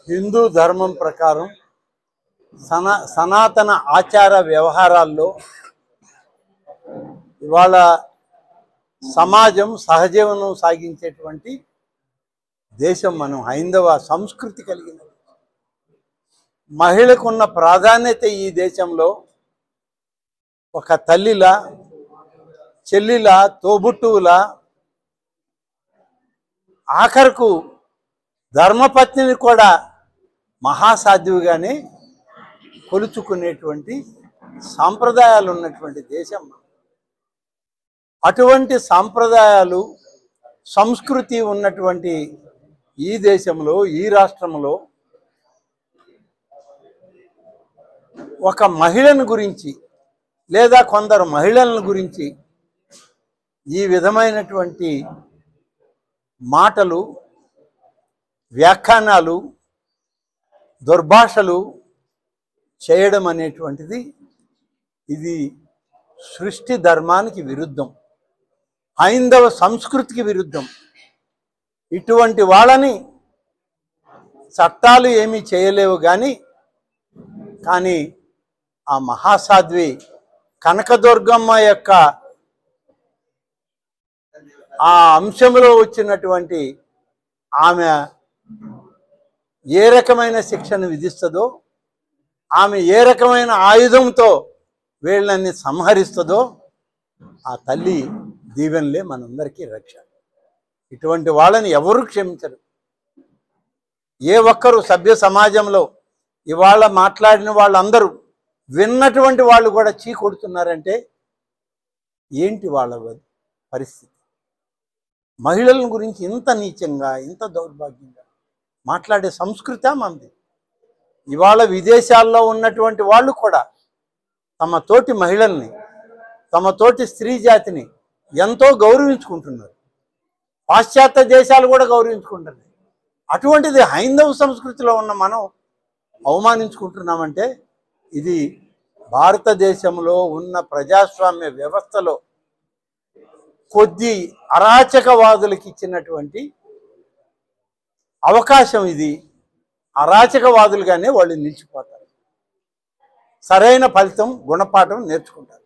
హిందూ ధర్మం ప్రకారం సనాతన ఆచార వ్యవహారాల్లో ఇవాళ సమాజం సహజీవనం సాగించేటువంటి దేశం మనం. హైందవ సంస్కృతి కలిగిన మహిళకున్న ప్రాధాన్యత ఈ దేశంలో ఒక తల్లిలా, చెల్లిలా, తోబుట్టువులా, ఆఖరకు ధర్మపత్నిని కూడా మహాసాధ్యుగానే కొలుచుకునేటువంటి సాంప్రదాయాలు ఉన్నటువంటి దేశం. అటువంటి సాంప్రదాయాలు, సంస్కృతి ఉన్నటువంటి ఈ దేశంలో, ఈ రాష్ట్రంలో ఒక మహిళను గురించి లేదా కొందరు మహిళలను గురించి ఈ విధమైనటువంటి మాటలు, వ్యాఖ్యానాలు, దుర్భాషలు చేయడం అనేటువంటిది ఇది సృష్టి ధర్మానికి విరుద్ధం, హైందవ సంస్కృతికి విరుద్ధం. ఇటువంటి వాళ్ళని చట్టాలు ఏమీ చేయలేవు. కానీ ఆ మహాసాధ్వి కనకదుర్గమ్మ యొక్క ఆ అంశంలో వచ్చినటువంటి ఆమె ఏ రకమైన శిక్షను విధిస్తుందో, ఆమె ఏ రకమైన ఆయుధంతో వీళ్ళని సంహరిస్తుందో ఆ తల్లి దీవెనలే మనందరికీ రక్ష. ఇటువంటి వాళ్ళని ఎవరు క్షమించరు. ఏ ఒక్కరు సభ్య సమాజంలో ఇవాళ మాట్లాడిన వాళ్ళందరూ విన్నటువంటి వాళ్ళు కూడా చీ కొడుతున్నారంటే ఏంటి వాళ్ళ పరిస్థితి? మహిళల గురించి ఇంత నీచంగా, ఇంత దౌర్భాగ్యంగా మాట్లాడే సంస్కృతి మనది. ఇవాళ విదేశాల్లో ఉన్నటువంటి వాళ్ళు కూడా తమ తోటి మహిళల్ని, తమ తోటి స్త్రీ జాతిని ఎంతో గౌరవించుకుంటున్నారు. పాశ్చాత్య దేశాలు కూడా గౌరవించుకుంటున్నాయి. అటువంటిది హైందవ సంస్కృతిలో ఉన్న మనం అవమానించుకుంటున్నామంటే ఇది భారతదేశంలో ఉన్న ప్రజాస్వామ్య వ్యవస్థలో కొద్ది అరాచకవాదులకు ఇచ్చినటువంటి అవకాశం. ఇది అరాచకవాదులుగానే వాళ్ళు నిలిచిపోతారు. సరైన ఫలితం, గుణపాఠం నేర్చుకుంటారు.